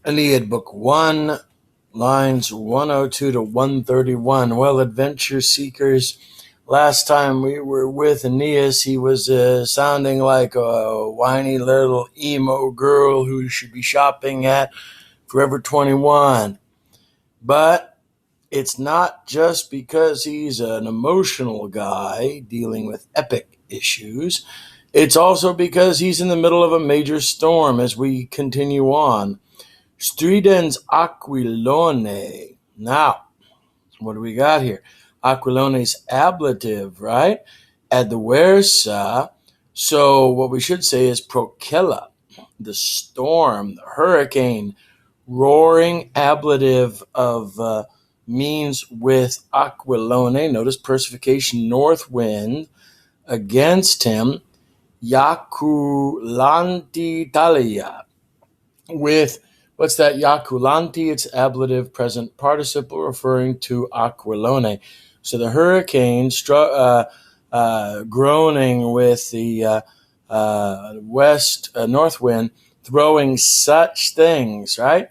Aeneid, Book 1, lines 102 to 131. Well, adventure seekers, last time we were with Aeneas, he was sounding like a whiny little emo girl who should be shopping at Forever 21. But it's not just because he's an emotional guy dealing with epic issues. It's also because he's in the middle of a major storm as we continue on. Stridens Aquilone. Now, what do we got here? Aquilone's ablative, right? Adversa. So what we should say is Procella, the storm, the hurricane, roaring ablative of means with Aquilone. Notice personification, north wind against him. Yaculanti Talia. With what's that? Yaculanti, it's ablative present participle referring to Aquilone. So the hurricane groaning with the north wind, throwing such things, right?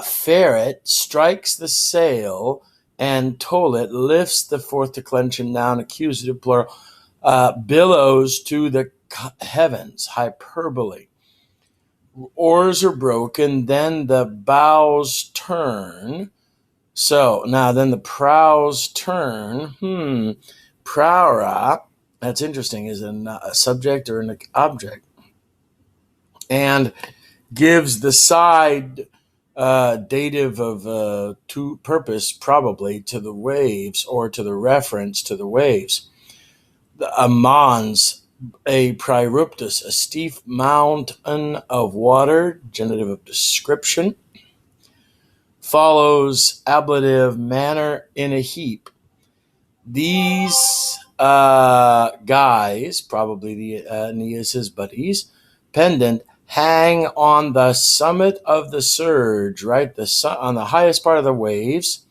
Ferret strikes the sail, and Tolet lifts the fourth declension noun, accusative plural, billows to the heavens, hyperbole. Oars are broken, then the bows turn. So now then the prows turn. Praura, that's interesting, is a subject or an object. And gives the side dative of to purpose, probably, to the waves or to the reference to the waves. The amans, a priruptus, a steep mountain of water, genitive of description, follows ablative manner in a heap. These guys, probably the Aeneas' buddies, pendant, hang on the summit of the surge, right? On the highest part of the waves.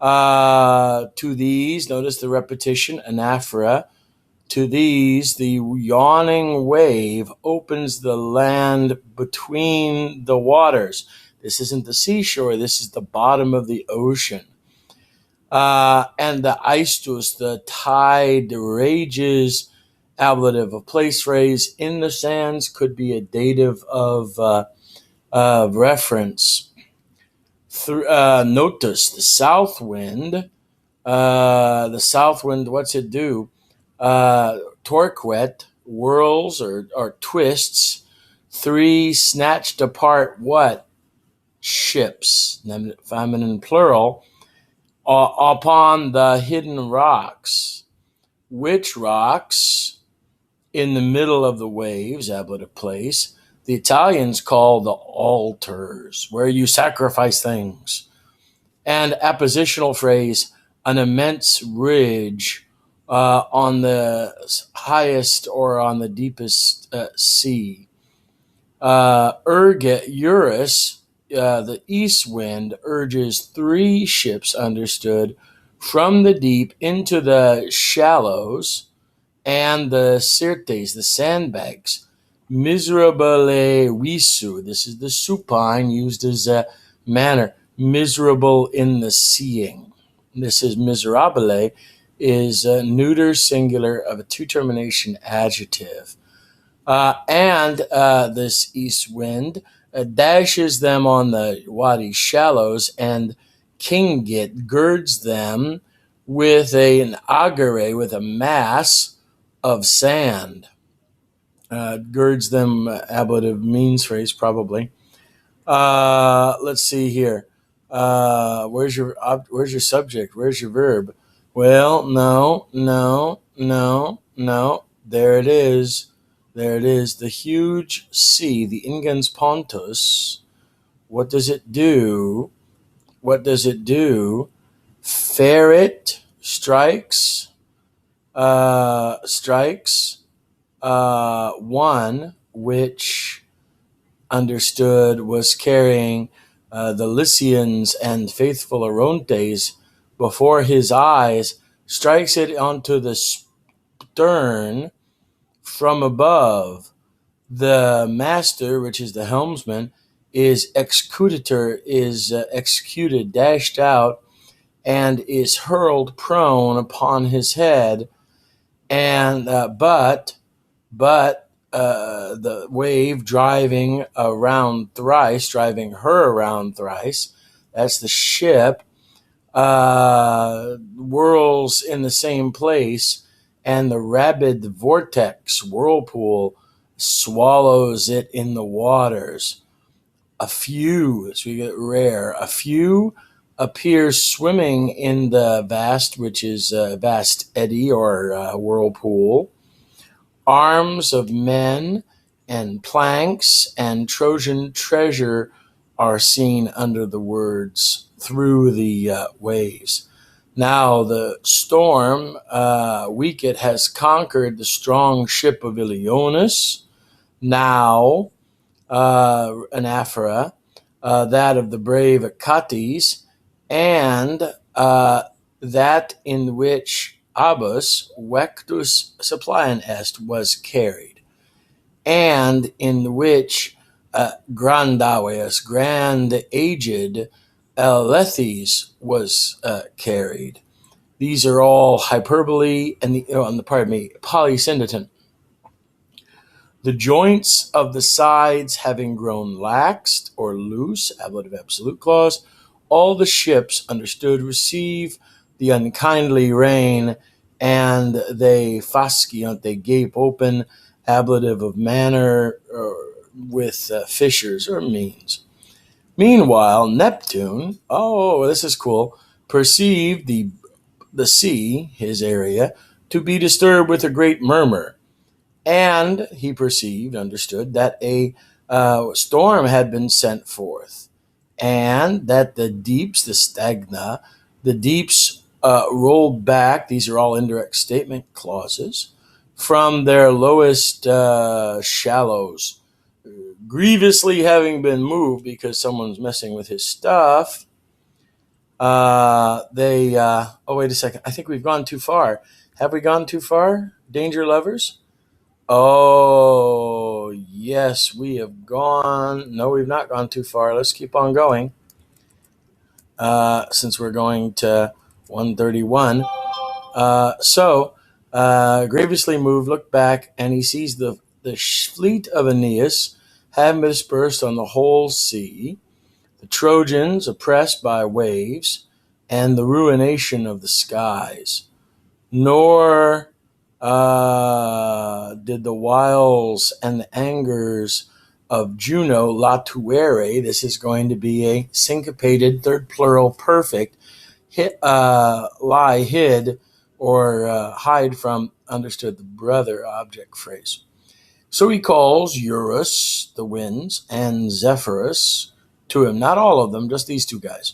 To these, notice the repetition, anaphora. To these, the yawning wave opens the land between the waters. This isn't the seashore. This is the bottom of the ocean. And the aistus, the tide rages, ablative, a place phrase in the sands, could be a dative of reference. Notice the south wind. What's it do? Torquet, whirls or twists. 3 snatched apart what? Ships, feminine plural, upon the hidden rocks. Which rocks? In the middle of the waves, ablative place, the Italians call the altars, where you sacrifice things. And appositional phrase, an immense ridge on the highest or on the deepest sea. Eurus, the east wind, urges 3 ships, understood, from the deep into the shallows, and the sirtes, the sandbags. Miserabile visu, this is the supine used as a manner, miserable in the seeing. This is miserabile, is a neuter singular of a 2-termination adjective. And this east wind dashes them on the wadi shallows, and Kingit girds them with an agere, with a mass of sand. Girds them, ablative means phrase, probably. Let's see here. Where's your subject? Where's your verb? Well, no. There it is. The huge sea, the Ingens Pontus. What does it do? Ferret strikes. One which, understood, was carrying the Lycians and faithful Orontes before his eyes, strikes it onto the stern from above. The master, which is the helmsman, is executor, is executed, dashed out, and is hurled prone upon his head. And the wave driving her around thrice, that's the ship, whirls in the same place, and the rabid vortex whirlpool swallows it in the waters. A few, so we get rare, a few appears swimming in the vast, which is a vast eddy or whirlpool. Arms of men and planks and Trojan treasure are seen under the words through the waves. Now the storm, Wicket, has conquered the strong ship of Ilionis. Now, Anaphora, that of the brave Achates, and that in which Abus, Vectus Suppliant Est, was carried, and in which Grandaveus, grand aged Elethes, was carried. These are all hyperbole and polysyndeton. The joints of the sides having grown laxed or loose, ablative absolute clause, all the ships understood receive the unkindly rain, and they fasciant, they gape open, ablative of manner, with fissures or means. Meanwhile, Neptune, this is cool, perceived the sea, his area, to be disturbed with a great murmur. And he understood, that a storm had been sent forth, and that the deeps, the stagna, the deeps rolled back. These are all indirect statement clauses from their lowest shallows, grievously having been moved because someone's messing with his stuff. Wait a second. I think we've gone too far. Have we gone too far, danger lovers? Oh, yes, we have gone. No, we've not gone too far. Let's keep on going. Since we're going to 131. Grievously moved, looked back, and he sees the fleet of Aeneas having been dispersed on the whole sea, the Trojans oppressed by waves, and the ruination of the skies. Nor did the wiles and the angers of Juno latuere, this is going to be a syncopated third plural perfect, lie hid or hide from, understood, the brother object phrase. So he calls Eurus, the winds, and Zephyrus to him, not all of them, just these two guys.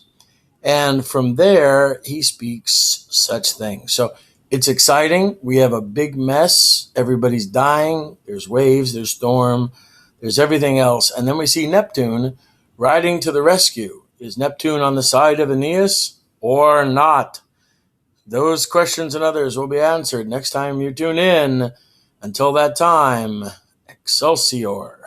And from there, he speaks such things. So it's exciting. We have a big mess. Everybody's dying. There's waves, there's storm, there's everything else. And then we see Neptune riding to the rescue. Is Neptune on the side of Aeneas or not? Those questions and others will be answered next time you tune in. Until that time, Excelsior.